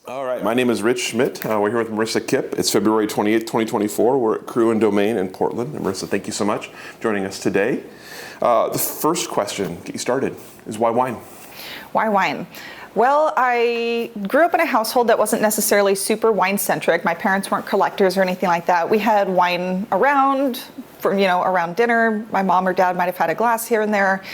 All right, my name is Rich Schmidt. We're here with Marissa Kipp. It's February 28th, 2024. We're at Cru and Domaine in Portland. And Marissa, thank you so much for joining us today. The first question, get you started, is why wine? Why wine? Well, I grew up in a household that wasn't necessarily super wine-centric. My parents weren't collectors or anything like that. We had wine around, around dinner. My mom or dad might have had a glass here and there.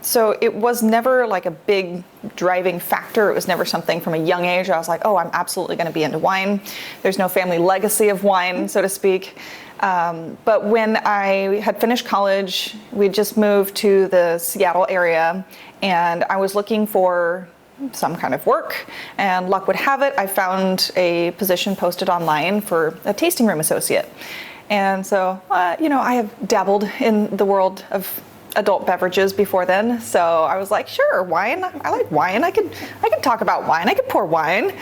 So it was never like a big driving factor. It was never something from a young age I was like, oh, I'm absolutely going to be into wine. There's no family legacy of wine, so to speak. But when I had finished college, we just moved to the Seattle area, and I was looking for some kind of work, and luck would have it, I found a position posted online for a tasting room associate. And so, I have dabbled in the world of adult beverages before then, so I was like, sure, wine. I like wine. I could talk about wine. I could pour wine.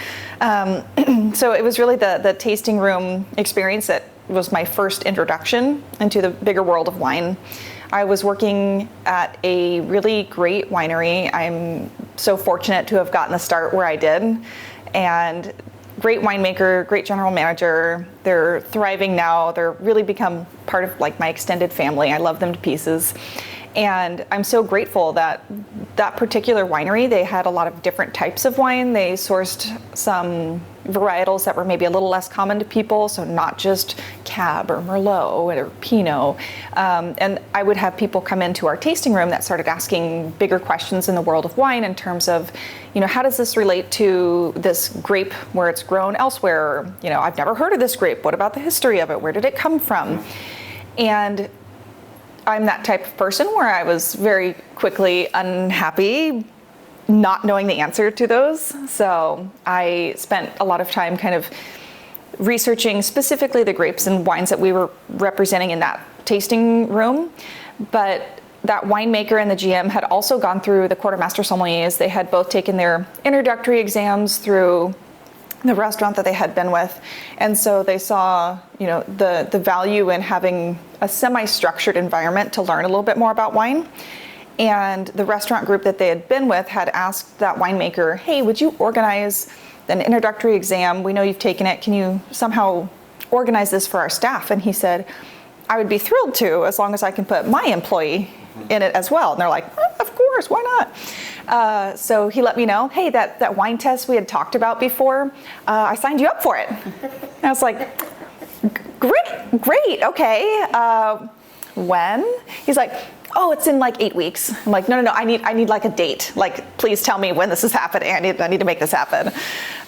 So it was really the tasting room experience that was my first introduction into the bigger world of wine. I was working at a really great winery. I'm so fortunate to have gotten the start where I did, and great winemaker, great general manager. They're thriving now. They're really become part of like my extended family. I love them to pieces. And I'm so grateful that that particular winery, they had a lot of different types of wine. They sourced some varietals that were maybe a little less common to people, so not just Cab or Merlot or Pinot. And I would have people come into our tasting room that started asking bigger questions in the world of wine in terms of, how does this relate to this grape where it's grown elsewhere? I've never heard of this grape. What about the history of it? Where did it come from? And I'm that type of person where I was very quickly unhappy not knowing the answer to those. So I spent a lot of time kind of researching specifically the grapes and wines that we were representing in that tasting room. But that winemaker and the GM had also gone through the quartermaster sommeliers. They had both taken their introductory exams through the restaurant that they had been with, and so they saw the value in having a semi-structured environment to learn a little bit more about wine. And the restaurant group that they had been with had asked that winemaker, hey, would you organize an introductory exam? We know you've taken it. Can you somehow organize this for our staff? And he said, I would be thrilled to, as long as I can put my employee in it as well. And they're like, of course, why not? So he let me know, hey, that wine test we had talked about before, I signed you up for it. And I was like, great, okay. When? He's like, oh, it's in like 8 weeks. I'm like, no, I need like a date. Like, please tell me when this is happening. I need to make this happen.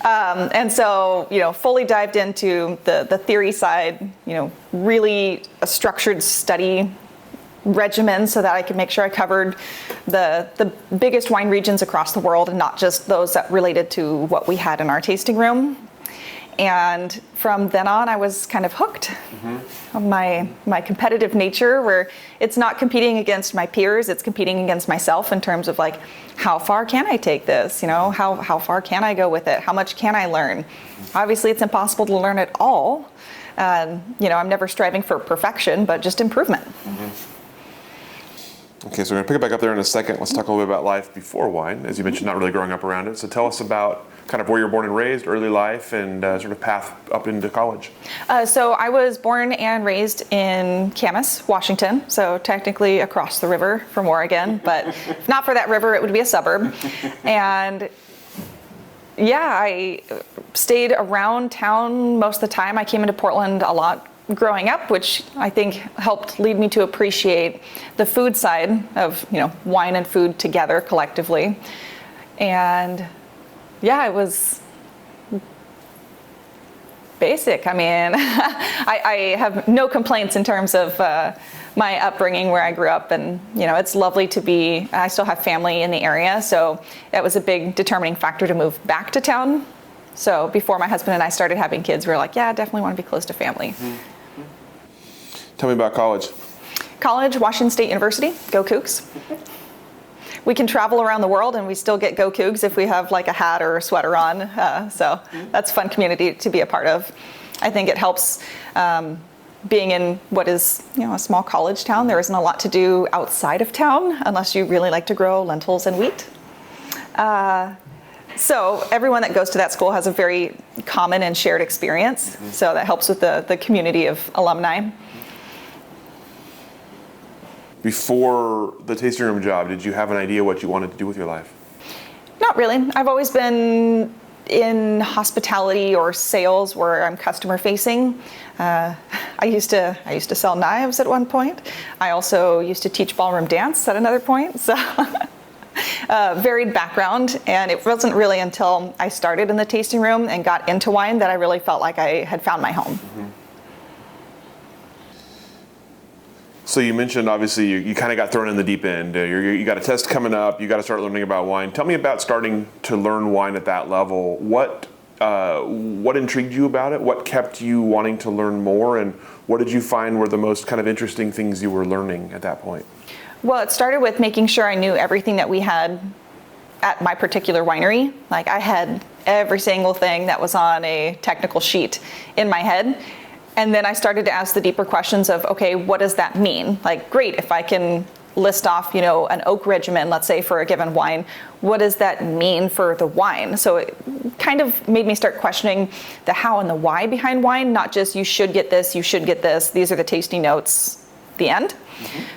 And so, fully dived into the theory side, really a structured study regimen so that I could make sure I covered the biggest wine regions across the world and not just those that related to what we had in our tasting room. And from then on, I was kind of hooked on my competitive nature, where it's not competing against my peers, it's competing against myself in terms of like, how far can I take this? How far can I go with it? How much can I learn? Obviously, it's impossible to learn it all. I'm never striving for perfection, but just improvement. Okay, so we're going to pick it back up there in a second. Let's talk a little bit about life before wine. As you mentioned, not really growing up around it. So tell us about kind of where you're born and raised, early life, and sort of path up into college. So I was born and raised in Camas, Washington, so technically across the river from Oregon, but if not for that river, it would be a suburb. And yeah, I stayed around town most of the time. I came into Portland a lot growing up, which I think helped lead me to appreciate the food side of, wine and food together collectively. And yeah, it was basic. I mean, I have no complaints in terms of my upbringing where I grew up, and it's lovely to be, I still have family in the area, so that was a big determining factor to move back to town. So before my husband and I started having kids, we were like, yeah, I definitely want to be close to family. Tell me about college. College, Washington State University, go Cougs. We can travel around the world and we still get go Cougs if we have like a hat or a sweater on. So that's a fun community to be a part of. I think it helps being in what is, a small college town. There isn't a lot to do outside of town unless you really like to grow lentils and wheat. So everyone that goes to that school has a very common and shared experience. So that helps with the community of alumni. Before the tasting room job, did you have an idea what you wanted to do with your life? Not really. I've always been in hospitality or sales where I'm customer facing. I used to sell knives at one point. I also used to teach ballroom dance at another point. So varied background, and it wasn't really until I started in the tasting room and got into wine that I really felt like I had found my home. So you mentioned, obviously, you kind of got thrown in the deep end. You got a test coming up. You got to start learning about wine. Tell me about starting to learn wine at that level. What intrigued you about it? What kept you wanting to learn more? And what did you find were the most kind of interesting things you were learning at that point? Well, it started with making sure I knew everything that we had at my particular winery. Like, I had every single thing that was on a technical sheet in my head. And then I started to ask the deeper questions of, okay, what does that mean? Like, great, if I can list off, an oak regimen, let's say, for a given wine, what does that mean for the wine? So it kind of made me start questioning the how and the why behind wine, not just you should get this, these are the tasting notes, the end.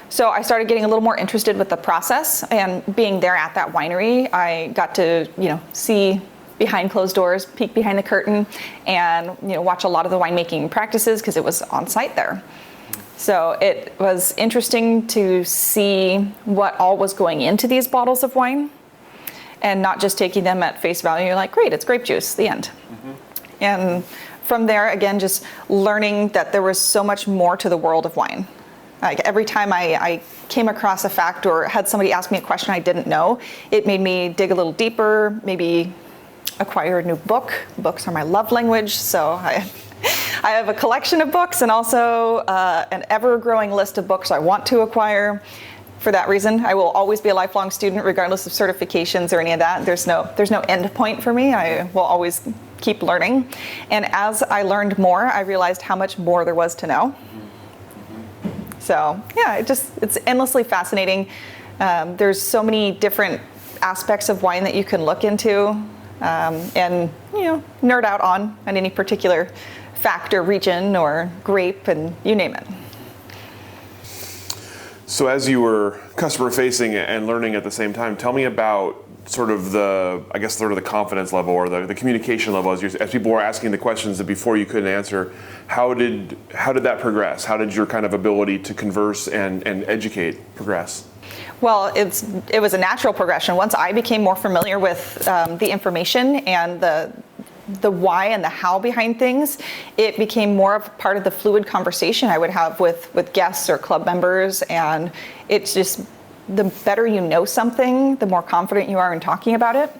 So I started getting a little more interested with the process, and being there at that winery, I got to, see behind closed doors, peek behind the curtain, and watch a lot of the winemaking practices because it was on site there. So it was interesting to see what all was going into these bottles of wine, and not just taking them at face value. You're like, great, it's grape juice, the end. And from there, again, just learning that there was so much more to the world of wine. Like, every time I came across a fact or had somebody ask me a question I didn't know, it made me dig a little deeper, maybe acquire a new book. Books are my love language, so I have a collection of books, and also an ever-growing list of books I want to acquire. For that reason, I will always be a lifelong student, regardless of certifications or any of that. There's no end point for me. I will always keep learning. And as I learned more, I realized how much more there was to know. So yeah, it's endlessly fascinating. There's so many different aspects of wine that you can look into, and nerd out on any particular fact or region or grape, and you name it. So as you were customer facing and learning at the same time, tell me about sort of the confidence level or the communication level as people were asking the questions that before you couldn't answer. How did that progress? How did your kind of ability to converse and educate progress? Well, it was a natural progression. Once I became more familiar with the information and the why and the how behind things, it became more of part of the fluid conversation I would have with guests or club members. And it's just, the better you know something, the more confident you are in talking about it.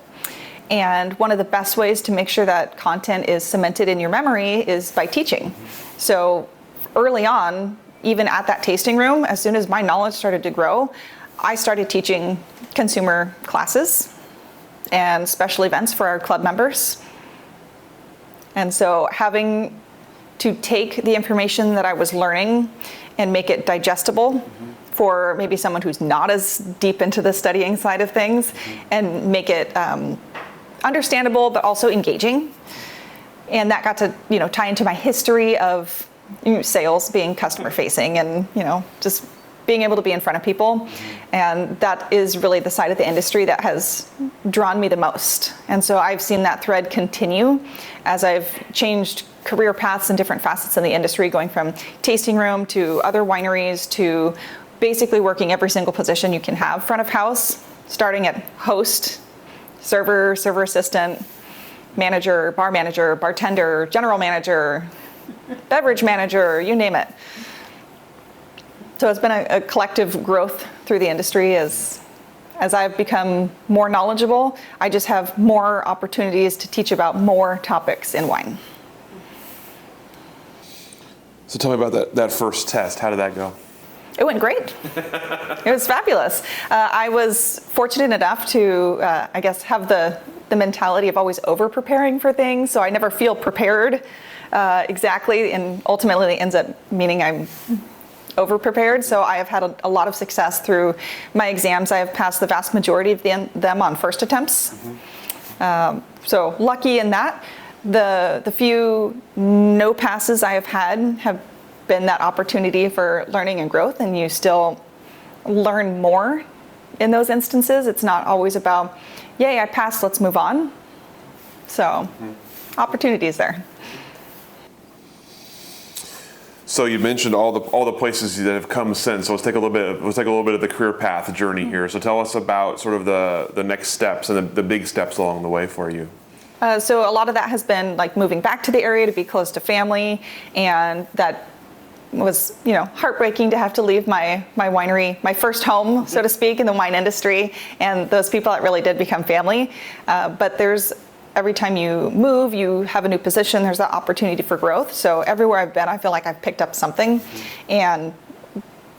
And one of the best ways to make sure that content is cemented in your memory is by teaching. So early on, even at that tasting room, as soon as my knowledge started to grow, I started teaching consumer classes and special events for our club members. And so having to take the information that I was learning and make it digestible for maybe someone who's not as deep into the studying side of things, and make it understandable but also engaging. And that got to tie into my history of sales, being customer facing, and just being able to be in front of people. And that is really the side of the industry that has drawn me the most. And so I've seen that thread continue as I've changed career paths and different facets in the industry, going from tasting room to other wineries to basically working every single position you can have front of house, starting at host, server assistant, manager, bartender, general manager, beverage manager, you name it. So it's been a collective growth through the industry. As I've become more knowledgeable, I just have more opportunities to teach about more topics in wine. So tell me about that first test. How did that go? It went great. It was fabulous. I was fortunate enough to, have the mentality of always over-preparing for things, so I never feel prepared exactly, and ultimately it ends up meaning I'm over-prepared. So I have had a lot of success through my exams. I have passed the vast majority of them on first attempts. So lucky in that. The few no passes I have been that opportunity for learning and growth, and you still learn more in those instances. It's not always about, yay, I passed, let's move on. So opportunities there. So you mentioned all the places that have come since. So let's take a little bit of the career path journey here. So tell us about sort of the next steps and the big steps along the way for you. So a lot of that has been like moving back to the area to be close to family, and that was, heartbreaking to have to leave my winery, my first home, so to speak, in the wine industry, and those people that really did become family. But every time you move, you have a new position, there's that opportunity for growth. So everywhere I've been, I feel like I've picked up something. And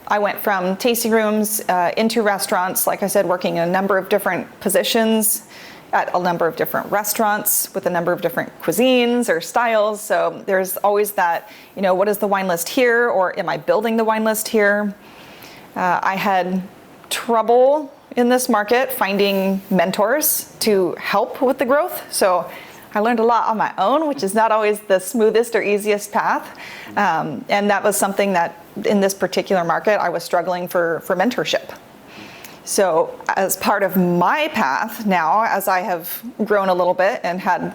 I went from tasting rooms into restaurants, like I said, working in a number of different positions at a number of different restaurants with a number of different cuisines or styles. So there's always that, what is the wine list here, or am I building the wine list here? I had trouble in this market finding mentors to help with the growth. So I learned a lot on my own, which is not always the smoothest or easiest path. And that was something that in this particular market, I was struggling for mentorship. So as part of my path now, as I have grown a little bit and had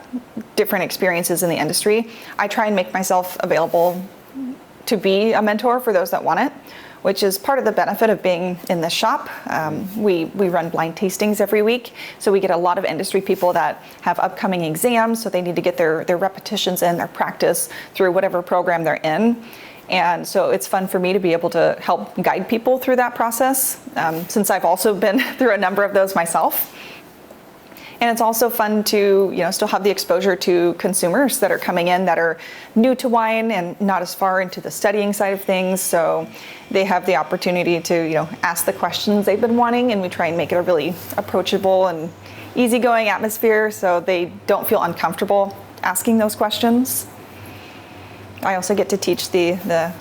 different experiences in the industry, I try and make myself available to be a mentor for those that want it, which is part of the benefit of being in this shop. We run blind tastings every week, so we get a lot of industry people that have upcoming exams, so they need to get their repetitions in, their practice through whatever program they're in. And so it's fun for me to be able to help guide people through that process, since I've also been through a number of those myself. And it's also fun to, still have the exposure to consumers that are coming in that are new to wine and not as far into the studying side of things. So they have the opportunity to, ask the questions they've been wanting, and we try and make it a really approachable and easygoing atmosphere so they don't feel uncomfortable asking those questions. I also get to teach the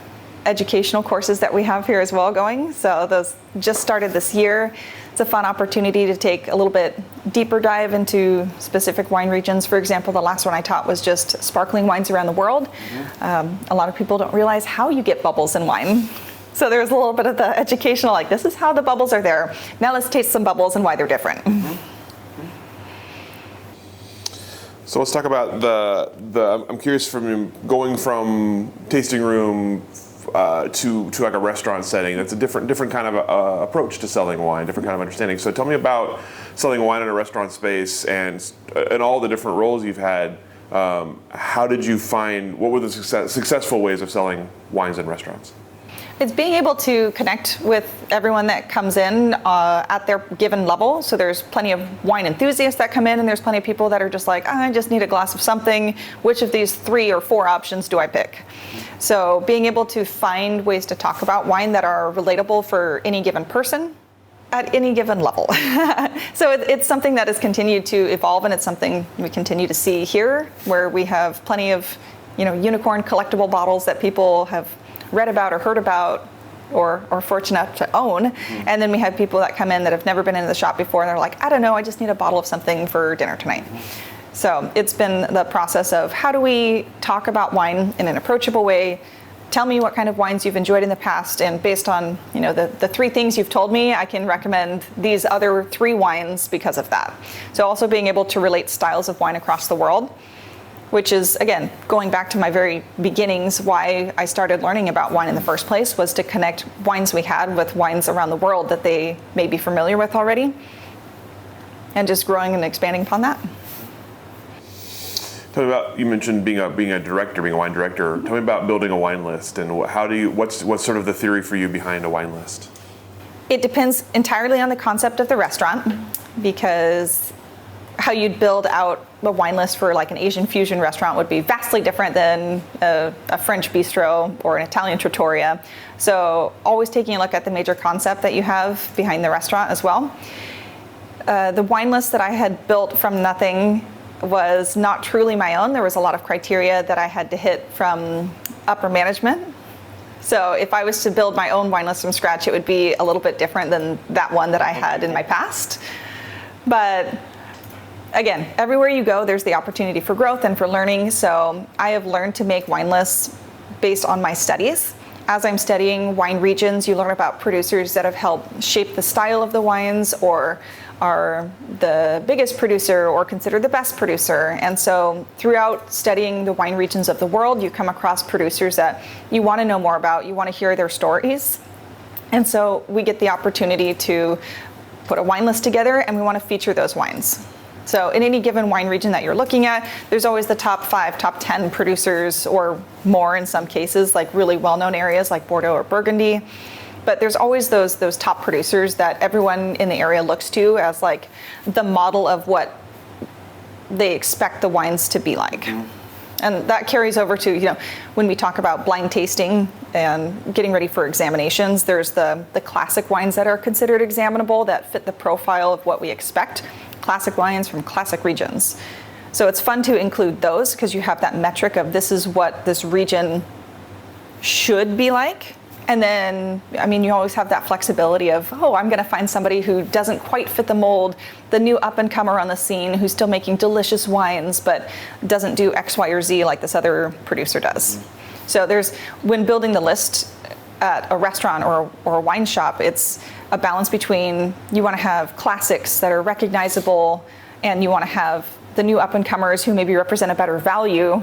educational courses that we have here as well going. So those just started this year. It's a fun opportunity to take a little bit deeper dive into specific wine regions. For example, the last one I taught was just sparkling wines around the world. A lot of people don't realize how you get bubbles in wine. So there's a little bit of the educational, like, this is how the bubbles are there. Now let's taste some bubbles and why they're different. So let's talk about I'm curious from going from tasting room to like a restaurant setting. That's a different kind of approach to selling wine, different kind of understanding. So tell me about selling wine in a restaurant space and all the different roles you've had. How did you find, what were the successful ways of selling wines in restaurants? It's being able to connect with everyone that comes in at their given level. So there's plenty of wine enthusiasts that come in, and there's plenty of people that are just like, I just need a glass of something. Which of these 3 or 4 options do I pick? So being able to find ways to talk about wine that are relatable for any given person at any given level. So it's something that has continued to evolve, and it's something we continue to see here, where we have plenty of unicorn collectible bottles that people have read about or heard about or fortunate enough to own. And then we have people that come in that have never been into the shop before, and they're like, I don't know, I just need a bottle of something for dinner tonight. So it's been the process of how do we talk about wine in an approachable way. Tell me what kind of wines you've enjoyed in the past, and based on the 3 things you've told me, I can recommend these other 3 wines because of that. So also being able to relate styles of wine across the world, which is, again, going back to my very beginnings, why I started learning about wine in the first place, was to connect wines we had with wines around the world that they may be familiar with already, and just growing and expanding upon that. Tell me about, you mentioned being a director, being a wine director. Tell me about building a wine list, and what's sort of the theory for you behind a wine list? It depends entirely on the concept of the restaurant, because how you'd build out a wine list for like an Asian fusion restaurant would be vastly different than a French bistro or an Italian trattoria. So always taking a look at the major concept that you have behind the restaurant as well. The wine list that I had built from nothing was not truly my own. There was a lot of criteria that I had to hit from upper management. So if I was to build my own wine list from scratch, it would be a little bit different than that one that I had in my past. But again, everywhere you go, there's the opportunity for growth and for learning. So I have learned to make wine lists based on my studies. As I'm studying wine regions, you learn about producers that have helped shape the style of the wines, or are the biggest producer or considered the best producer. And so throughout studying the wine regions of the world, you come across producers that you want to know more about, you want to hear their stories. And so we get the opportunity to put a wine list together, and we want to feature those wines. So in any given wine region that you're looking at, there's always the top 5, top 10 producers, or more in some cases, like really well-known areas like Bordeaux or Burgundy. But there's always those top producers that everyone in the area looks to as like the model of what they expect the wines to be like. And that carries over to, when we talk about blind tasting and getting ready for examinations, there's the classic wines that are considered examinable that fit the profile of what we expect. Classic wines from classic regions. So it's fun to include those because you have that metric of this is what this region should be like. And then, you always have that flexibility of, I'm going to find somebody who doesn't quite fit the mold, the new up-and-comer on the scene who's still making delicious wines, but doesn't do X, Y, or Z like this other producer does. So when building the list at a restaurant or a wine shop, it's a balance between you want to have classics that are recognizable, and you want to have the new up-and-comers who maybe represent a better value.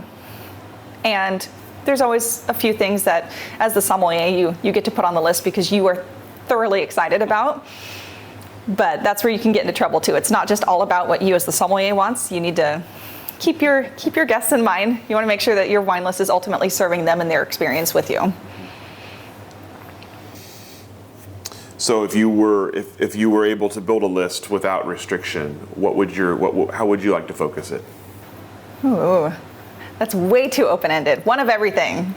And there's always a few things that, as the sommelier, you get to put on the list because you are thoroughly excited about. But that's where you can get into trouble too. It's not just all about what you as the sommelier wants. You need to keep your guests in mind. You want to make sure that your wine list is ultimately serving them and their experience with you. So if you were able to build a list without restriction, how would you like to focus it? Ooh. That's way too open-ended. One of everything.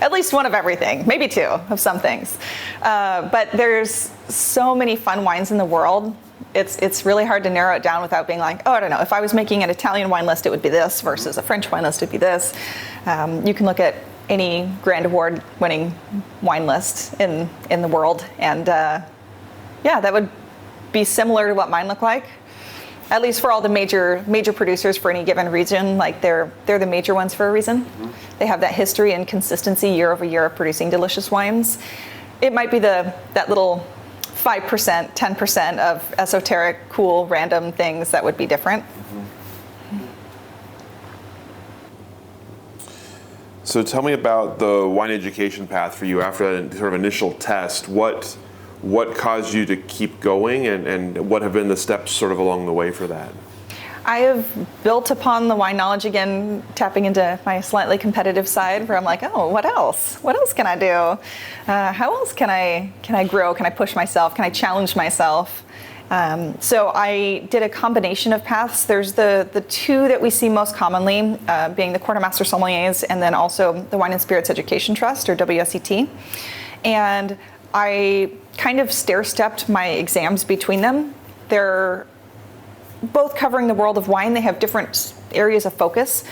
At least one of everything, maybe 2 of some things. But there's so many fun wines in the world. It's really hard to narrow it down without being like, I don't know, if I was making an Italian wine list, it would be this, versus a French wine list, it would be this. You can look at any Grand Award winning wine list in the world, and that would be similar to what mine look like. At least for all the major producers for any given region, like they're the major ones for a reason. They have that history and consistency year over year of producing delicious wines. It might be that little 5%, 10% of esoteric, cool, random things that would be different. So tell me about the wine education path for you after that sort of initial test. What caused you to keep going, and what have been the steps sort of along the way for that? I have built upon the wine knowledge, again, tapping into my slightly competitive side, where I'm like, what else? What else can I do? How else can I grow? Can I push myself? Can I challenge myself? So I did a combination of paths. There's the 2 that we see most commonly, being the Quartermaster Sommeliers, and then also the Wine and Spirits Education Trust, or WSET. And I kind of stair-stepped my exams between them. They're both covering the world of wine. They have different areas of focus.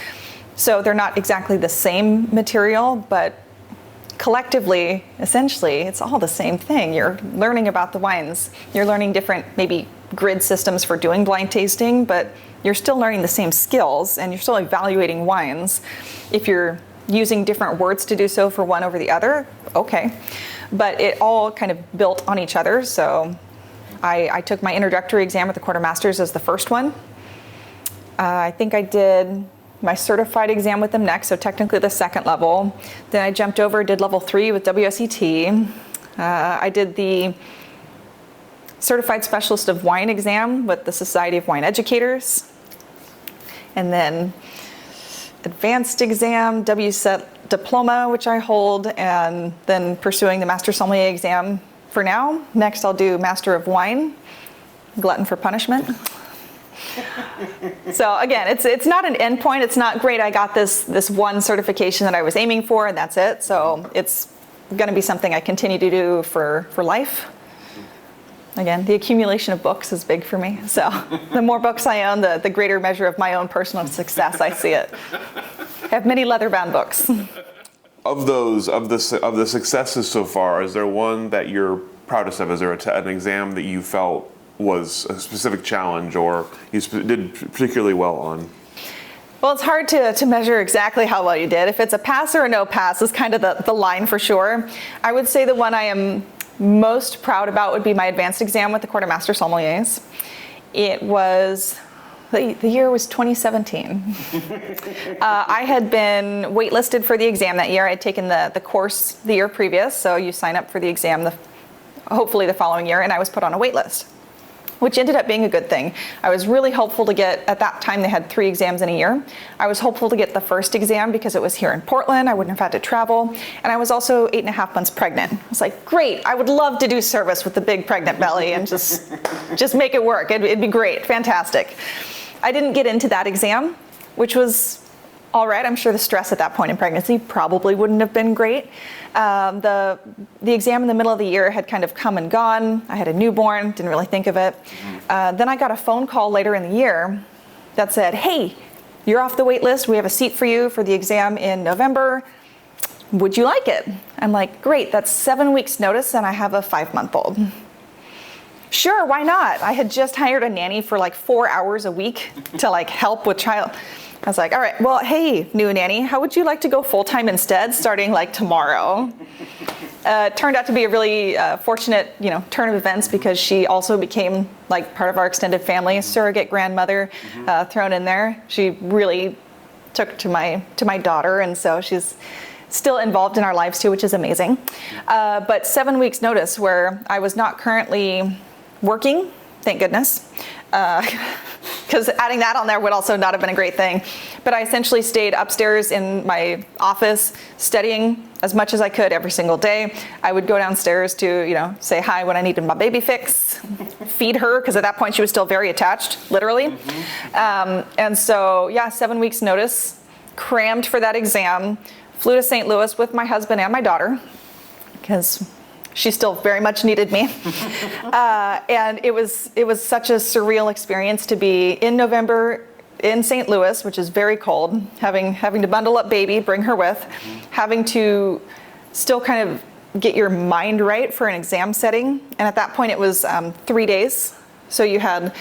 So they're not exactly the same material, but collectively, essentially, it's all the same thing. You're learning about the wines. You're learning different, maybe grid systems for doing blind tasting, but you're still learning the same skills, and you're still evaluating wines. If you're using different words to do so for one over the other, okay. But it all kind of built on each other. So I took my introductory exam at the Quartermasters as the first one. I think I did my certified exam with them next, so technically the second level. Then I jumped over, did level 3 with WSET. I did the Certified Specialist of Wine exam with the Society of Wine Educators. And then advanced exam, WSET diploma, which I hold, and then pursuing the Master Sommelier exam for now. Next, I'll do Master of Wine, glutton for punishment. So again, it's not an end point. It's not great. I got this one certification that I was aiming for, and that's it. So it's going to be something I continue to do for life. Again, the accumulation of books is big for me. So the more books I own, the greater measure of my own personal success I see it. I have many leather-bound books. Of the successes so far, is there one that you're proudest of? Is there an exam that you felt was a specific challenge or you did particularly well on? Well, it's hard to measure exactly how well you did. If it's a pass or a no pass is kind of the line for sure. I would say the one I am most proud about would be my advanced exam with the Quartermaster Sommeliers. It was, the year was 2017. I had been waitlisted for the exam that year. I had taken the course the year previous, so you sign up for the exam hopefully the following year, and I was put on a wait list, which ended up being a good thing. I was really hopeful to get, at that time they had 3 exams in a year. I was hopeful to get the first exam because it was here in Portland. I wouldn't have had to travel. And I was also 8.5 months pregnant. I was like, great, I would love to do service with the big pregnant belly and just make it work. It'd be great, fantastic. I didn't get into that exam, which was all right. I'm sure the stress at that point in pregnancy probably wouldn't have been great. The exam in the middle of the year had kind of come and gone. I had a newborn, didn't really think of it. Then I got a phone call later in the year that said, hey, you're off the wait list. We have a seat for you for the exam in November. Would you like it? I'm like, great, that's 7 weeks notice and I have a 5-month-old. Sure, why not? I had just hired a nanny for like 4 hours a week to like help with child. I was like, all right, well, hey, new nanny, how would you like to go full-time instead, starting like tomorrow? Turned out to be a really fortunate, turn of events because she also became like part of our extended family, a surrogate grandmother thrown in there. She really took to my daughter, and so she's still involved in our lives too, which is amazing. But 7 weeks notice where I was not currently working, thank goodness. Because adding that on there would also not have been a great thing. But I essentially stayed upstairs in my office studying as much as I could every single day. I would go downstairs to, say hi when I needed my baby fix, feed her, because at that point she was still very attached, literally. And so, 7 weeks notice, crammed for that exam, flew to St. Louis with my husband and my daughter, because she still very much needed me. And it was such a surreal experience to be in November in St. Louis, which is very cold, having to bundle up baby, bring her with, having to still kind of get your mind right for an exam setting. And at that point it was 3 days. So you had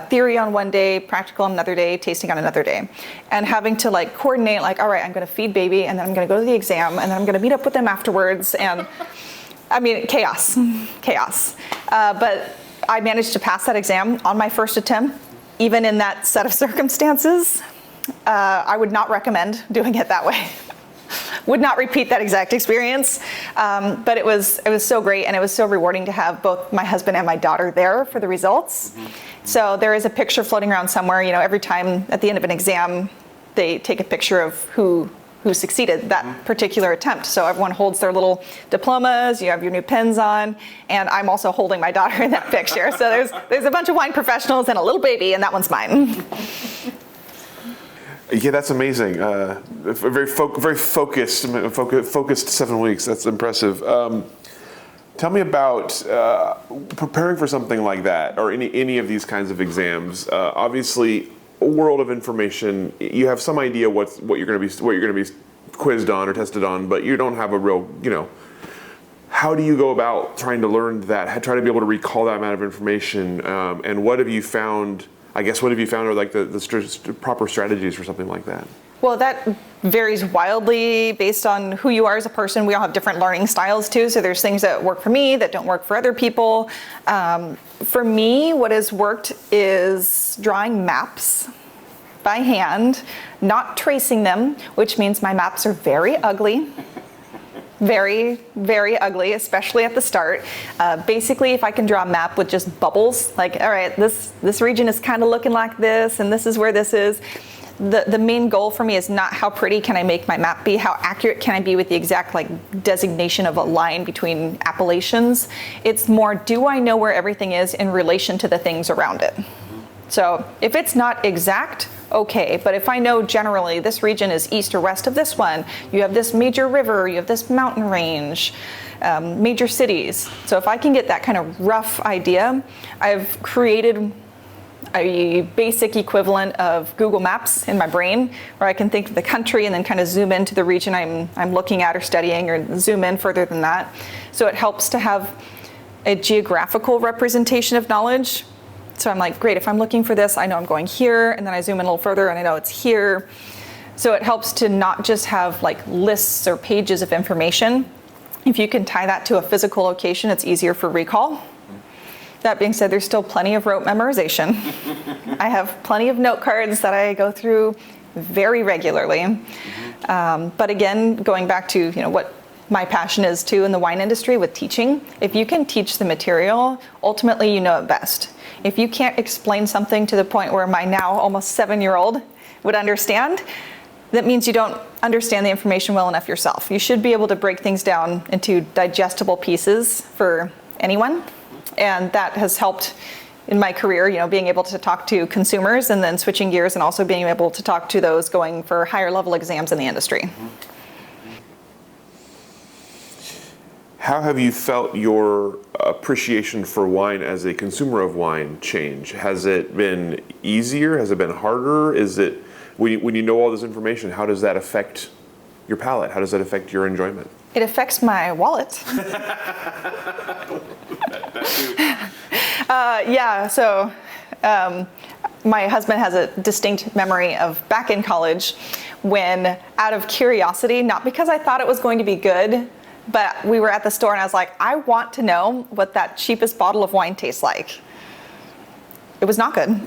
theory on one day, practical on another day, tasting on another day. And having to like coordinate like, all right, I'm gonna feed baby and then I'm gonna go to the exam and then I'm gonna meet up with them afterwards. And I mean, chaos. But I managed to pass that exam on my first attempt, even in that set of circumstances. I would not recommend doing it that way. Would not repeat that exact experience. But it was so great, and it was so rewarding to have both my husband and my daughter there for the results. So there is a picture floating around somewhere. Every time at the end of an exam, they take a picture of who succeeded that particular attempt. So everyone holds their little diplomas, you have your new pens on, and I'm also holding my daughter in that picture. So there's a bunch of wine professionals and a little baby, and that one's mine. Yeah, that's amazing. Very focused 7 weeks. That's impressive. Tell me about preparing for something like that, or any of these kinds of exams. Obviously, a world of information. You have some idea what you're going to be quizzed on or tested on, but you don't have a real, how do you go about trying to learn that? Try to be able to recall that amount of information, and what have you found? I guess what have you found are like the proper strategies for something like that? Well, that varies wildly based on who you are as a person. We all have different learning styles too. So there's things that work for me that don't work for other people. For me, what has worked is drawing maps by hand, not tracing them, which means my maps are very ugly. Very, very ugly, especially at the start. Basically, if I can draw a map with just bubbles, like, all right, this region is kind of looking like this, and this is where this is. The main goal for me is not how pretty can I make my map be, how accurate can I be with the exact designation of a line between appellations. It's more, do I know where everything is in relation to the things around it? So if it's not exact, okay, but if I know generally this region is east or west of this one, you have this major river, you have this mountain range, major cities. So if I can get that kind of rough idea, I've created a basic equivalent of Google Maps in my brain, where I can think of the country and then kind of zoom into the region I'm looking at or studying, or zoom in further than that. So it helps to have a geographical representation of knowledge So I'm like, great, if I'm looking for this, I know I'm going here, and then I zoom in a little further and I know it's here. So it helps to not just have like lists or pages of information. If you can tie that to a physical location, it's easier for recall. That being said, there's still plenty of rote memorization. I have plenty of note cards that I go through very regularly. But again, going back to what my passion is too in the wine industry with teaching, if you can teach the material, ultimately you know it best. If you can't explain something to the point where my now almost 7-year-old would understand, that means you don't understand the information well enough yourself. You should be able to break things down into digestible pieces for anyone. And that has helped in my career, being able to talk to consumers and then switching gears and also being able to talk to those going for higher level exams in the industry. How have you felt your appreciation for wine as a consumer of wine change? Has it been easier? Has it been harder? Is it, when you know all this information, how does that affect your palate? How does that affect your enjoyment? It affects my wallet. So my husband has a distinct memory of back in college when, out of curiosity, not because I thought it was going to be good, but we were at the store and I was like, I want to know what that cheapest bottle of wine tastes like. It was not good.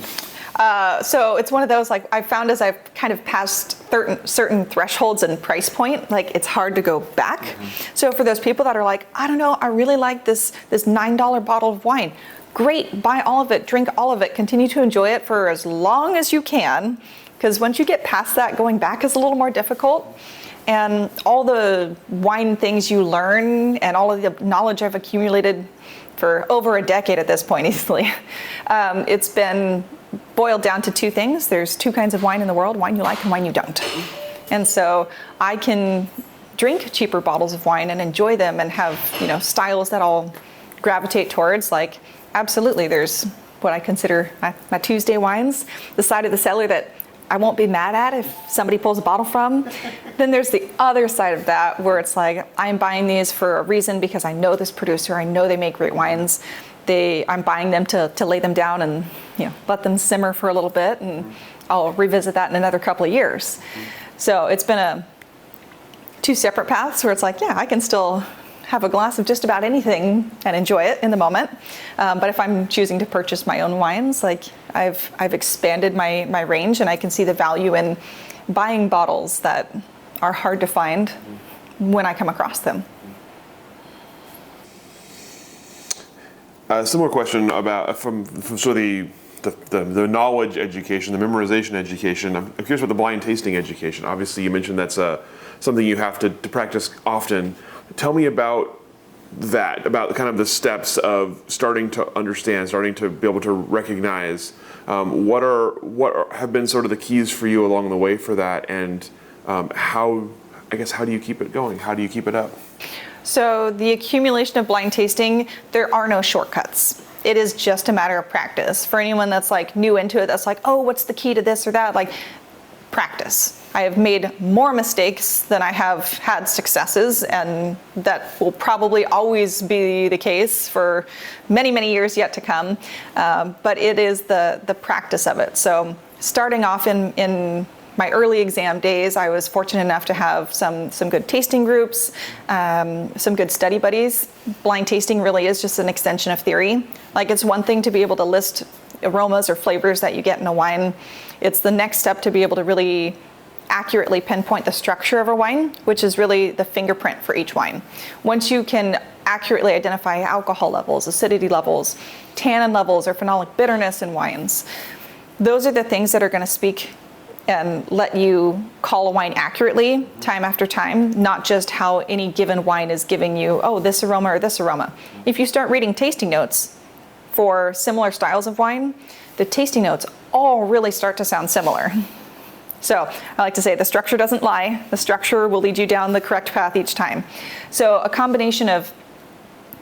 So it's one of those, like, I found as I've kind of passed certain thresholds and price point, like it's hard to go back. So for those people that are like, I don't know, I really like this $9 bottle of wine. Great, buy all of it, drink all of it, continue to enjoy it for as long as you can, because once you get past that, going back is a little more difficult. And all the wine things you learn and all of the knowledge I've accumulated for over a decade at this point easily, it's been boiled down to two things. There's two kinds of wine in the world, wine you like and wine you don't. And so I can drink cheaper bottles of wine and enjoy them and have, styles that I'll gravitate towards. Like, absolutely, there's what I consider my Tuesday wines, the side of the cellar that I won't be mad at if somebody pulls a bottle from. Then there's the other side of that where it's like, I'm buying these for a reason because I know this producer, I know they make great wines. I'm buying them to lay them down and let them simmer for a little bit, and I'll revisit that in another couple of years. So it's been two separate paths where it's like, yeah, I can still have a glass of just about anything and enjoy it in the moment. But if I'm choosing to purchase my own wines, like I've expanded my range, and I can see the value in buying bottles that are hard to find when I come across them. Similar question about from sort of the knowledge education, the memorization education. I'm curious about the blind tasting education. Obviously, you mentioned that's something you have to practice often. Tell me about that, about kind of the steps of starting to understand, starting to be able to recognize what have been sort of the keys for you along the way for that, and how do you keep it going? How do you keep it up? So the accumulation of blind tasting, there are no shortcuts. It is just a matter of practice. For anyone that's like new into it, that's like, oh, what's the key to this or that? Like, practice. I have made more mistakes than I have had successes, and that will probably always be the case for many, many years yet to come. But it is the practice of it. So starting off in my early exam days, I was fortunate enough to have some good tasting groups, some good study buddies. Blind tasting really is just an extension of theory. Like, it's one thing to be able to list aromas or flavors that you get in a wine. It's the next step to be able to really accurately pinpoint the structure of a wine, which is really the fingerprint for each wine. Once you can accurately identify alcohol levels, acidity levels, tannin levels, or phenolic bitterness in wines, those are the things that are going to speak and let you call a wine accurately time after time, not just how any given wine is giving you, oh, this aroma or this aroma. If you start reading tasting notes for similar styles of wine, the tasting notes all really start to sound similar. So I like to say the structure doesn't lie. The structure will lead you down the correct path each time. So a combination of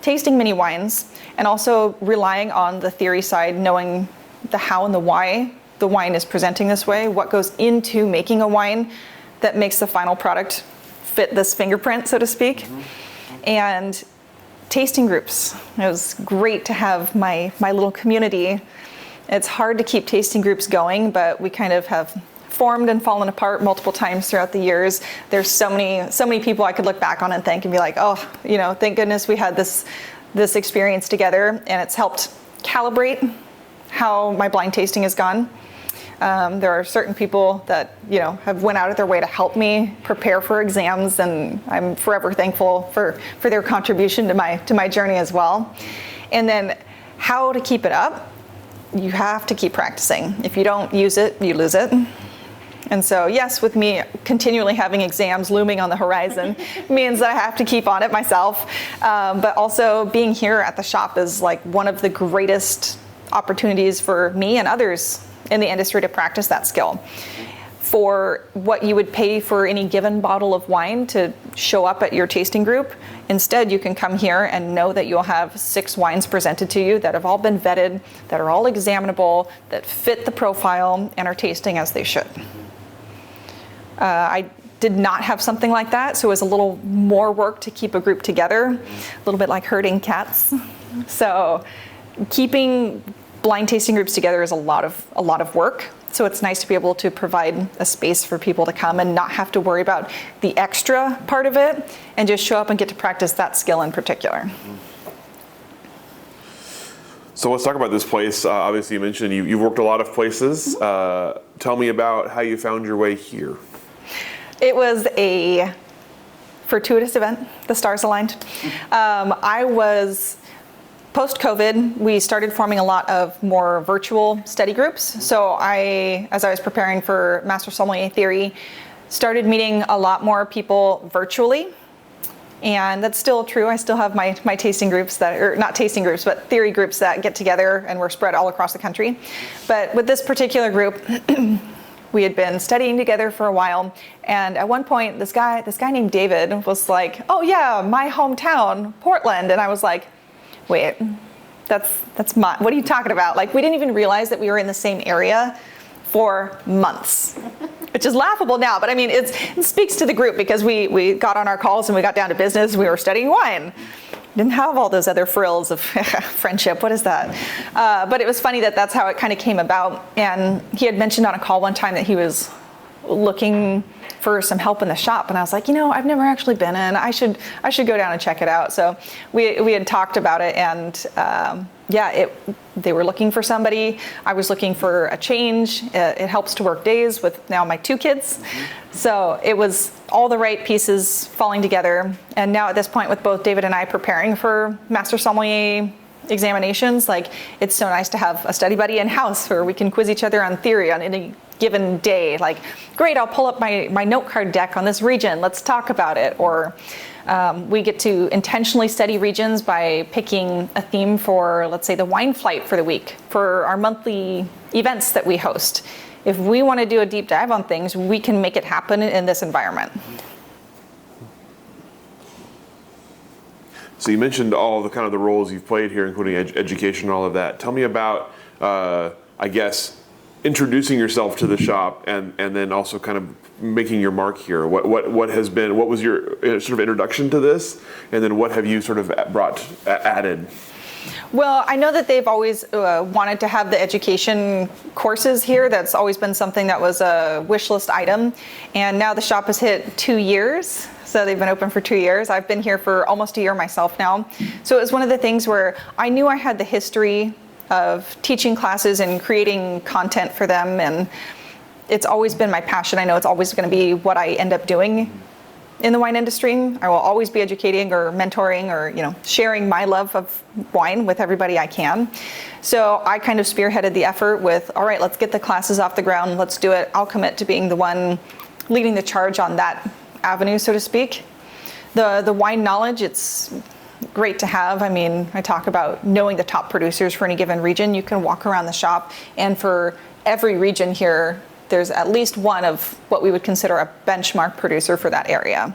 tasting many wines and also relying on the theory side, knowing the how and the why the wine is presenting this way, what goes into making a wine that makes the final product fit this fingerprint, so to speak. And tasting groups. It was great to have my little community It's hard to keep tasting groups going, but we kind of have formed and fallen apart multiple times throughout the years. There's so many people I could look back on and thank and be like, oh, thank goodness we had this experience together, and it's helped calibrate how my blind tasting has gone. There are certain people that have went out of their way to help me prepare for exams, and I'm forever thankful for their contribution to my journey as well. And then how to keep it up, you have to keep practicing. If you don't use it, you lose it. And so yes, with me continually having exams looming on the horizon means that I have to keep on it myself. But also being here at the shop is like one of the greatest opportunities for me and others in the industry to practice that skill. For what you would pay for any given bottle of wine to show up at your tasting group, instead you can come here and know that you'll have 6 wines presented to you that have all been vetted, that are all examinable, that fit the profile and are tasting as they should. I did not have something like that, so it was a little more work to keep a group together, a little bit like herding cats. So keeping blind tasting groups together is a lot of work. So it's nice to be able to provide a space for people to come and not have to worry about the extra part of it and just show up and get to practice that skill in particular. So let's talk about this place. Obviously you mentioned you've worked a lot of places. Tell me about how you found your way here. It was a fortuitous event. The stars aligned. I was post-COVID, we started forming a lot of more virtual study groups. So as I was preparing for Master Sommelier Theory, started meeting a lot more people virtually. And that's still true. I still have my tasting groups not tasting groups, but theory groups that get together, and we're spread all across the country. But with this particular group, we had been studying together for a while, and at one point, this guy named David was like, "Oh yeah, my hometown, Portland," and I was like, "Wait, that's my. What are you talking about?" Like, we didn't even realize that we were in the same area for months, which is laughable now. But I mean, it speaks to the group because we got on our calls and we got down to business. We were studying wine. Didn't have all those other frills of friendship. What is that? But it was funny that that's how it kind of came about. And he had mentioned on a call one time that he was looking for some help in the shop, and I was like, I've never actually been in. I should go down and check it out. So we had talked about it, and they were looking for somebody. I was looking for a change. It helps to work days with now my 2 kids. So it was all the right pieces falling together. And now at this point, with both David and I preparing for Master Sommelier examinations, like, it's so nice to have a study buddy in-house where we can quiz each other on theory on any given day. Like, great, I'll pull up my note card deck on this region. Let's talk about it. Or we get to intentionally study regions by picking a theme for, let's say, the wine flight for the week, for our monthly events that we host. If we want to do a deep dive on things, we can make it happen in this environment. So you mentioned all the kind of the roles you've played here, including education and all of that. Tell me about, I guess, introducing yourself to the shop and then also kind of making your mark here. What was your sort of introduction to this, and then what have you sort of added? Well, I know that they've always wanted to have the education courses here. That's always been something that was a wish list item. And now the shop has hit 2 years. So they've been open for 2 years. I've been here for almost a year myself now. So it was one of the things where I knew I had the history of teaching classes and creating content for them. And it's always been my passion. I know it's always going to be what I end up doing in the wine industry. I will always be educating or mentoring or, sharing my love of wine with everybody I can. So I kind of spearheaded the effort with, all right, let's get the classes off the ground. Let's do it. I'll commit to being the one leading the charge on that avenue, so to speak. The wine knowledge, it's great to have. I mean, I talk about knowing the top producers for any given region. You can walk around the shop, and for every region here, there's at least one of what we would consider a benchmark producer for that area.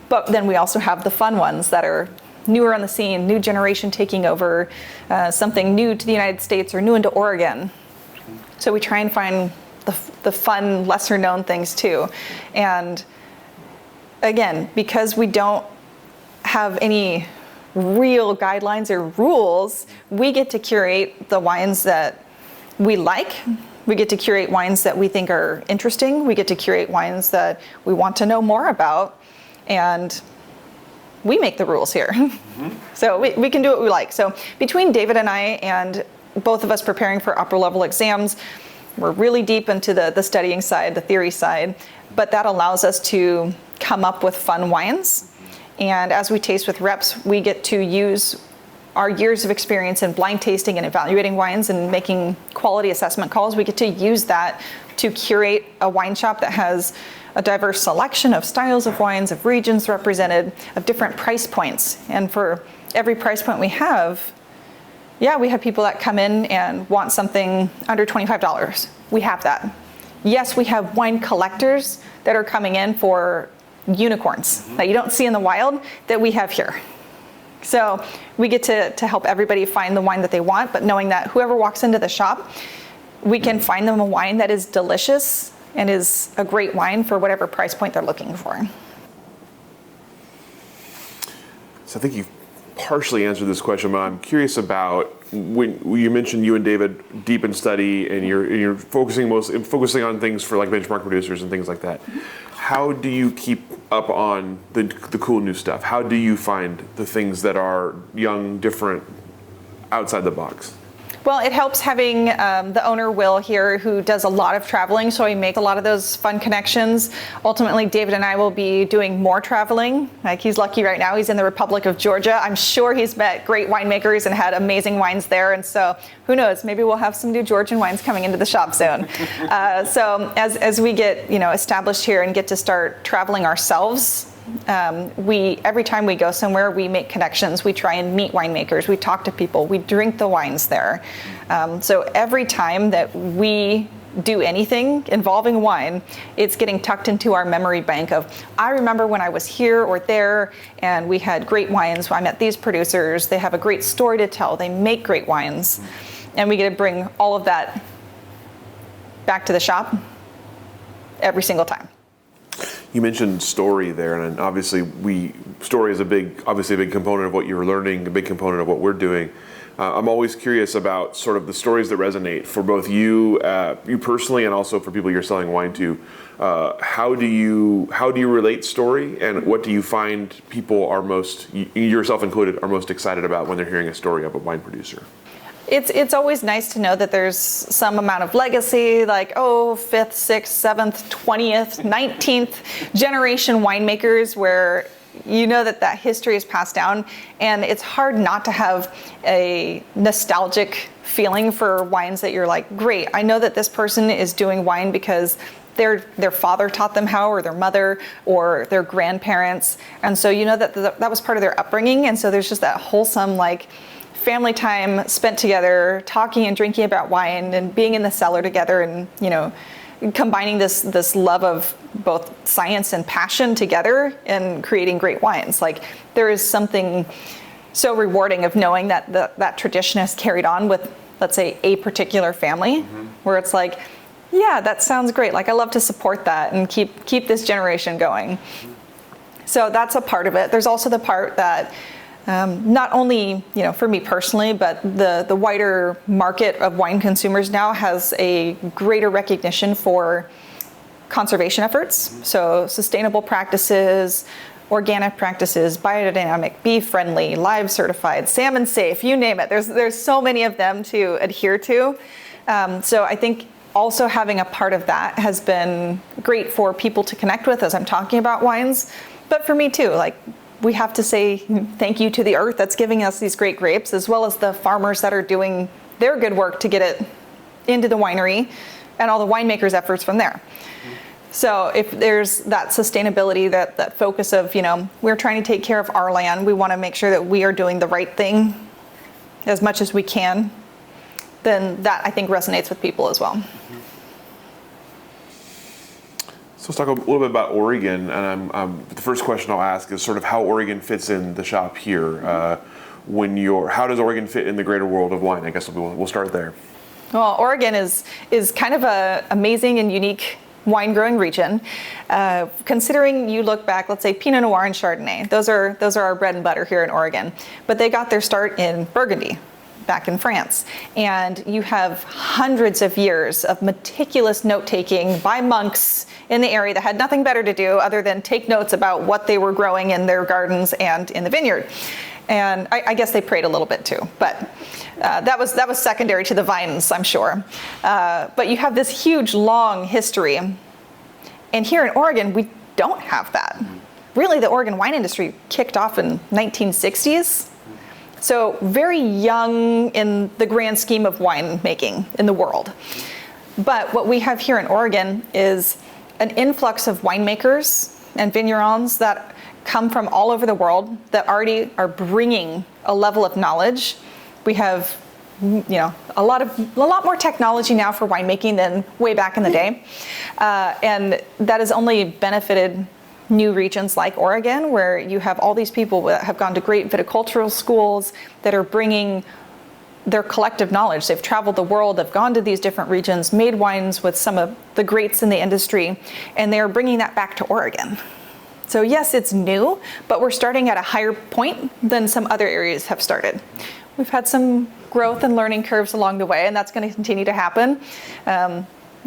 But then we also have the fun ones that are newer on the scene, new generation taking over, something new to the United States or new into Oregon. So we try and find the fun, lesser known things too. And again, because we don't have any real guidelines or rules, we get to curate the wines that we like. We get to curate wines that we think are interesting. We get to curate wines that we want to know more about. And we make the rules here. So we can do what we like. So between David and I, and both of us preparing for upper level exams, we're really deep into the studying side, the theory side, but that allows us to come up with fun wines. And as we taste with reps, we get to use our years of experience in blind tasting and evaluating wines and making quality assessment calls. We get to use that to curate a wine shop that has a diverse selection of styles of wines, of regions represented, of different price points. And for every price point we have, we have people that come in and want something under $25. We have that. Yes, we have wine collectors that are coming in for unicorns that you don't see in the wild that we have here. So we get to help everybody find the wine that they want, but knowing that whoever walks into the shop, we can find them a wine that is delicious and is a great wine for whatever price point they're looking for. So I think you've partially answered this question, but I'm curious about when you mentioned you and David deep in study and you're focusing on things for like benchmark producers and things like that. How do you keep up on the cool new stuff? How do you find the things that are young, different, outside the box? Well, it helps having the owner, Will, here, who does a lot of traveling, so we make a lot of those fun connections. Ultimately, David and I will be doing more traveling. Like, he's lucky right now, he's in the Republic of Georgia. I'm sure he's met great winemakers and had amazing wines there, and so who knows, maybe we'll have some new Georgian wines coming into the shop soon. So as we get established here and get to start traveling ourselves, every time we go somewhere, we make connections. We try and meet winemakers. We talk to people. We drink the wines there. So every time that we do anything involving wine, it's getting tucked into our memory bank of, I remember when I was here or there and we had great wines. I met these producers. They have a great story to tell. They make great wines. And we get to bring all of that back to the shop every single time. You mentioned story there, and obviously story is a big component of what you're learning, a big component of what we're doing. I'm always curious about sort of the stories that resonate for both you personally, and also for people you're selling wine to. How do you relate story, and what do you find people are most, yourself included, are most excited about when they're hearing a story of a wine producer? It's always nice to know that there's some amount of legacy, like, 5th, 6th, 7th, 20th, 19th generation winemakers, where you know that history is passed down, and it's hard not to have a nostalgic feeling for wines that you're like, great, I know that this person is doing wine because their father taught them how, or their mother, or their grandparents, and so you know that was part of their upbringing, and so there's just that wholesome, like, family time spent together, talking and drinking about wine and being in the cellar together, and combining this love of both science and passion together and creating great wines. Like, there is something so rewarding of knowing that tradition is carried on with, let's say, a particular family, where it's like, yeah, that sounds great. Like, I love to support that and keep this generation going. So that's a part of it. There's also the part that not only, for me personally, but the wider market of wine consumers now has a greater recognition for conservation efforts. So sustainable practices, organic practices, biodynamic, bee friendly, live certified, salmon safe, you name it. There's so many of them to adhere to. So I think also having a part of that has been great for people to connect with as I'm talking about wines. But for me too, like, we have to say thank you to the earth that's giving us these great grapes, as well as the farmers that are doing their good work to get it into the winery, and all the winemakers' efforts from there. So if there's that sustainability, that focus of, we're trying to take care of our land, we want to make sure that we are doing the right thing as much as we can, then that, I think, resonates with people as well. So let's talk a little bit about Oregon, and the first question I'll ask is sort of how Oregon fits in the shop here. How does Oregon fit in the greater world of wine? I guess we'll start there. Well, Oregon is kind of an amazing and unique wine growing region. Considering you look back, let's say Pinot Noir and Chardonnay, those are our bread and butter here in Oregon. But they got their start in Burgundy. back in France. And you have hundreds of years of meticulous note-taking by monks in the area that had nothing better to do other than take notes about what they were growing in their gardens and in the vineyard. And I guess they prayed a little bit too, but that was secondary to the vines, I'm sure. But you have this huge, long history. And here in Oregon, we don't have that. Really, the Oregon wine industry kicked off in 1960s. So very young in the grand scheme of winemaking in the world. But what we have here in Oregon is an influx of winemakers and vignerons that come from all over the world that already are bringing a level of knowledge. We have, a lot more technology now for winemaking than way back in the day, and that has only benefited new regions like Oregon, where you have all these people that have gone to great viticultural schools that are bringing their collective knowledge. They've traveled the world, they've gone to these different regions, made wines with some of the greats in the industry, and they're bringing that back to Oregon. So yes, it's new, but we're starting at a higher point than some other areas have started. We've had some growth and learning curves along the way, and that's going to continue to happen.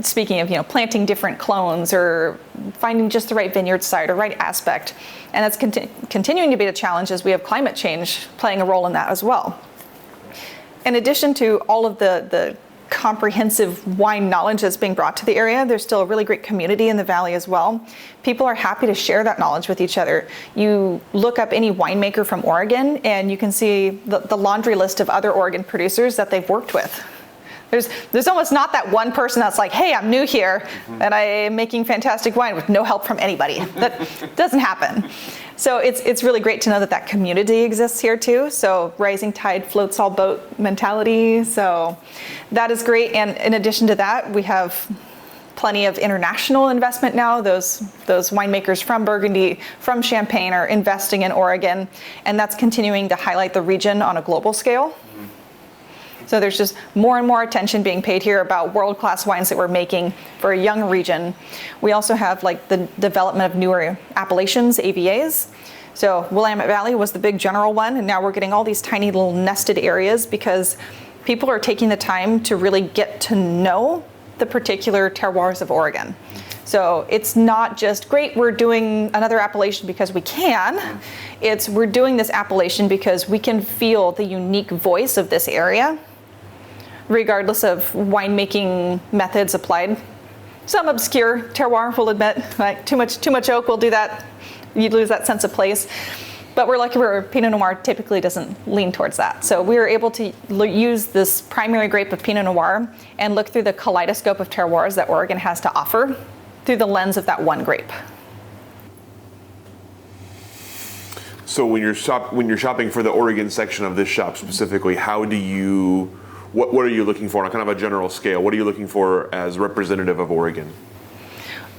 Speaking of, planting different clones or finding just the right vineyard site or right aspect. And that's continuing to be a challenge as we have climate change playing a role in that as well. In addition to all of the comprehensive wine knowledge that's being brought to the area, there's still a really great community in the valley as well. People are happy to share that knowledge with each other. You look up any winemaker from Oregon and you can see the laundry list of other Oregon producers that they've worked with. There's almost not that one person that's like, hey, I'm new here and I'm making fantastic wine with no help from anybody. That doesn't happen. So it's really great to know that community exists here too. So rising tide floats all boat mentality. So that is great. And in addition to that, we have plenty of international investment now. Those winemakers from Burgundy, from Champagne are investing in Oregon, and that's continuing to highlight the region on a global scale. So there's just more and more attention being paid here about world-class wines that we're making for a young region. We also have the development of newer appellations, AVAs. So Willamette Valley was the big general one, and now we're getting all these tiny little nested areas because people are taking the time to really get to know the particular terroirs of Oregon. So it's not just, great, we're doing another appellation because we can. It's, we're doing this appellation because we can feel the unique voice of this area, regardless of winemaking methods applied. Some obscure terroir, we'll admit, like too much oak will do that. You'd lose that sense of place. But we're lucky where Pinot Noir typically doesn't lean towards that. So we were able to use this primary grape of Pinot Noir and look through the kaleidoscope of terroirs that Oregon has to offer through the lens of that one grape. So when you're shopping for the Oregon section of this shop specifically, what are you looking for on kind of a general scale? What are you looking for as representative of Oregon?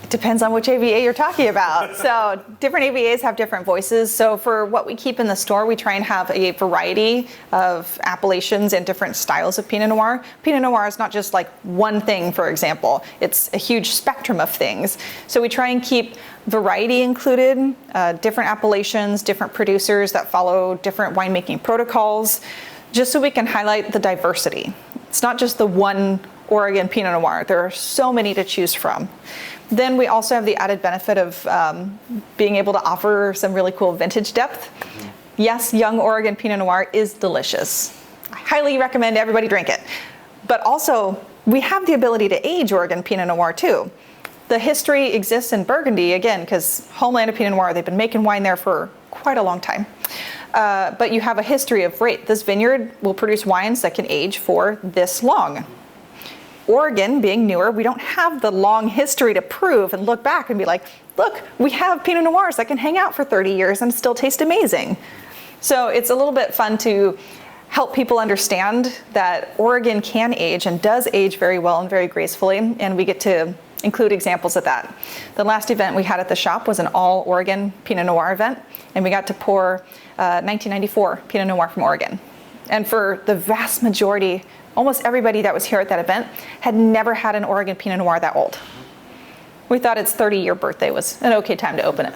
It depends on which AVA you're talking about. So different AVAs have different voices. So for what we keep in the store, we try and have a variety of appellations and different styles of Pinot Noir. Pinot Noir is not just like one thing, for example. It's a huge spectrum of things. So we try and keep variety included, different appellations, different producers that follow different winemaking protocols, just so we can highlight the diversity. It's not just the one Oregon Pinot Noir. There are so many to choose from. Then we also have the added benefit of being able to offer some really cool vintage depth. Yes, young Oregon Pinot Noir is delicious. I highly recommend everybody drink it. But also, we have the ability to age Oregon Pinot Noir too. The history exists in Burgundy, again, because homeland of Pinot Noir, they've been making wine there for quite a long time. But you have a history of, right, this vineyard will produce wines that can age for this long. Oregon, being newer, we don't have the long history to prove and look back and be like, look, we have Pinot Noirs that can hang out for 30 years and still taste amazing. So it's a little bit fun to help people understand that Oregon can age and does age very well and very gracefully, and we get to include examples of that. The last event we had at the shop was an all Oregon Pinot Noir event, and we got to pour 1994 Pinot Noir from Oregon. And for the vast majority, almost everybody that was here at that event had never had an Oregon Pinot Noir that old. We thought its 30-year birthday was an okay time to open it.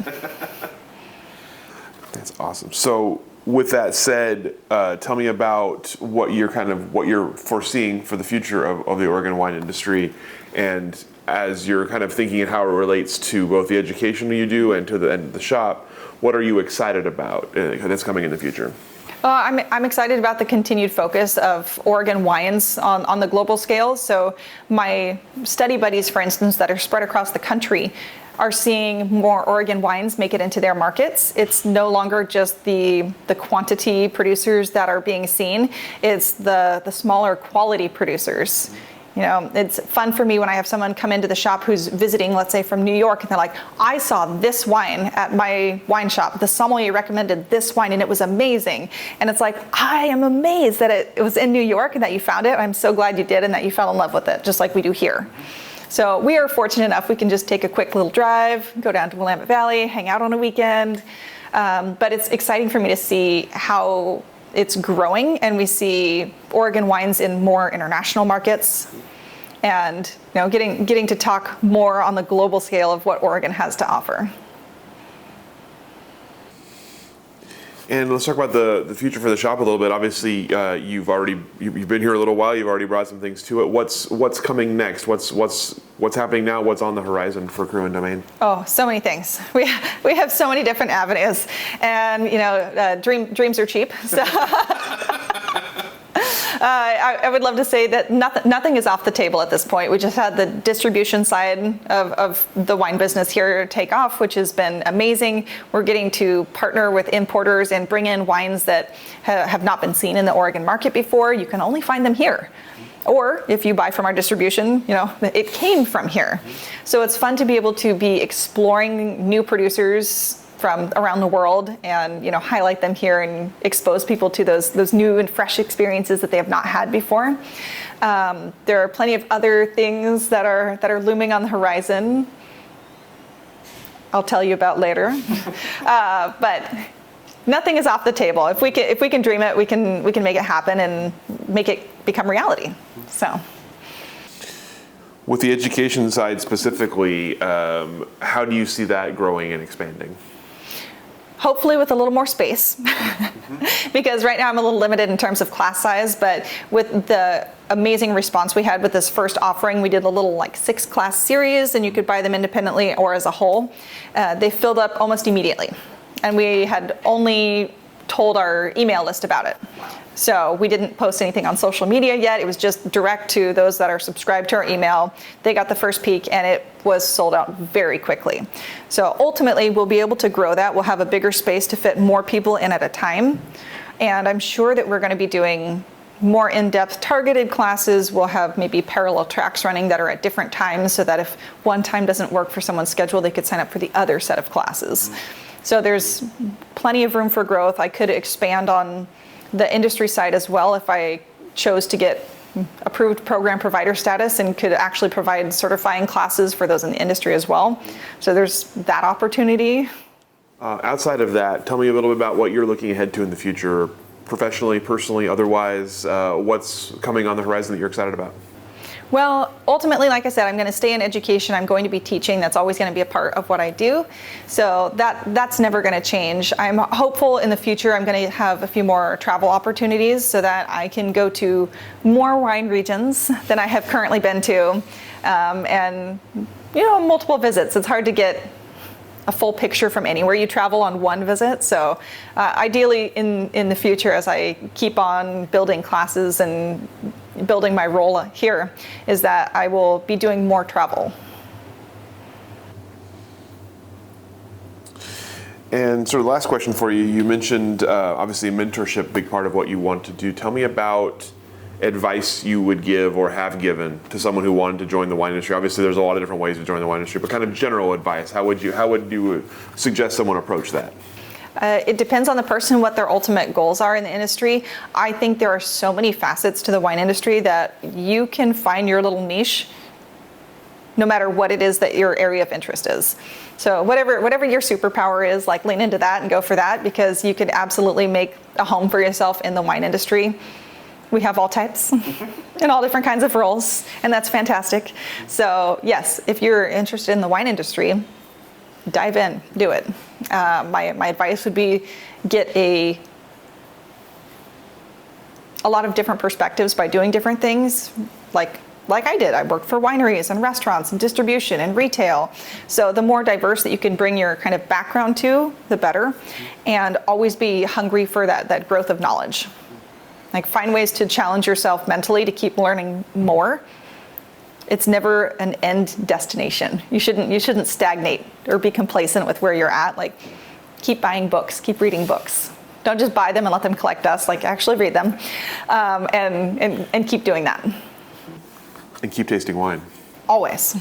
That's awesome. So with that said, tell me about what you're foreseeing for the future of the Oregon wine industry, and as you're kind of thinking how it relates to both the education you do and to the shop, what are you excited about that's coming in the future? I'm excited about the continued focus of Oregon wines on the global scale. So my study buddies, for instance, that are spread across the country are seeing more Oregon wines make it into their markets. It's no longer just the quantity producers that are being seen. It's the smaller quality producers. You know, it's fun for me when I have someone come into the shop who's visiting, let's say from New York, and they're like, I saw this wine at my wine shop. The sommelier recommended this wine and it was amazing. And it's like, I am amazed that it was in New York and that you found it. I'm so glad you did and that you fell in love with it, just like we do here. So we are fortunate enough, we can just take a quick little drive, go down to Willamette Valley, hang out on a weekend. But it's exciting for me to see how it's growing, and we see Oregon wines in more international markets, and getting to talk more on the global scale of what Oregon has to offer. And let's talk about the future for the shop a little bit. Obviously, you've been here a little while. You've already brought some things to it. What's coming next? What's happening now? What's on the horizon for Cru and Domaine? Oh, so many things. We have so many different avenues, and dreams are cheap. So. I would love to say that nothing is off the table at this point. We just had the distribution side of the wine business here take off, which has been amazing. We're getting to partner with importers and bring in wines that have not been seen in the Oregon market before. You can only find them here. Or if you buy from our distribution, it came from here. So it's fun to be able to be exploring new producers from around the world and highlight them here and expose people to those new and fresh experiences that they have not had before. There are plenty of other things that are looming on the horizon. I'll tell you about later. But nothing is off the table. If we can dream it, we can make it happen and make it become reality. So. With the education side specifically, how do you see that growing and expanding? Hopefully with a little more space, because right now I'm a little limited in terms of class size, but with the amazing response we had with this first offering, we did a little 6-class series, and you could buy them independently or as a whole. They filled up almost immediately, and we had only told our email list about it. So we didn't post anything on social media yet. It was just direct to those that are subscribed to our email. They got the first peek and it was sold out very quickly. So ultimately we'll be able to grow that. We'll have a bigger space to fit more people in at a time. And I'm sure that we're going to be doing more in-depth targeted classes. We'll have maybe parallel tracks running that are at different times, so that if one time doesn't work for someone's schedule, they could sign up for the other set of classes. So there's plenty of room for growth. I could expand on the industry side as well if I chose to get approved program provider status and could actually provide certifying classes for those in the industry as well. So there's that opportunity. Outside of that, tell me a little bit about what you're looking ahead to in the future, professionally, personally, otherwise. What's coming on the horizon that you're excited about? Well, ultimately, like I said, I'm going to stay in education. I'm going to be teaching. That's always going to be a part of what I do. So that's never going to change. I'm hopeful in the future I'm going to have a few more travel opportunities so that I can go to more wine regions than I have currently been to, and multiple visits. It's hard to get a full picture from anywhere you travel on one visit. So ideally in the future, as I keep on building classes and building my role here, is that I will be doing more travel. And sort of last question for you, you mentioned obviously mentorship, big part of what you want to do. Tell me about advice you would give or have given to someone who wanted to join the wine industry. Obviously there's a lot of different ways to join the wine industry, but kind of general advice. How would you suggest someone approach that? It depends on the person, what their ultimate goals are in the industry. I think there are so many facets to the wine industry that you can find your little niche no matter what it is that your area of interest is. So whatever your superpower is, lean into that and go for that, because you could absolutely make a home for yourself in the wine industry. We have all types and all different kinds of roles, and that's fantastic. So yes, if you're interested in the wine industry, dive in, do it. My advice would be get a a lot of different perspectives by doing different things, like I did. I worked for wineries and restaurants and distribution and retail. So the more diverse that you can bring your kind of background to, the better. And always be hungry for that growth of knowledge. Like find ways to challenge yourself mentally to keep learning more. It's never an end destination. You shouldn't stagnate or be complacent with where you're at. Like keep buying books, keep reading books. Don't just buy them and let them collect dust. Like actually read them, and keep doing that. And keep tasting wine. Always.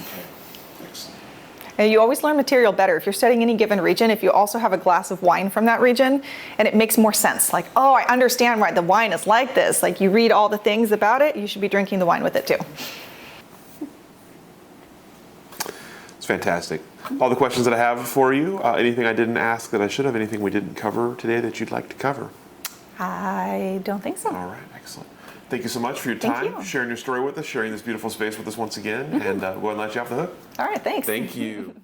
And you always learn material better. If you're studying any given region, if you also have a glass of wine from that region, and it makes more sense. Like, oh, I understand why the wine is like this. Like you read all the things about it, you should be drinking the wine with it too. It's fantastic. All the questions that I have for you, anything I didn't ask that I should have, anything we didn't cover today that you'd like to cover? I don't think so. All right, excellent. Thank you so much for your Thank time, you. sharing your story with us, sharing this beautiful space with us once again, and we'll let you off the hook. All right, thanks. Thank you.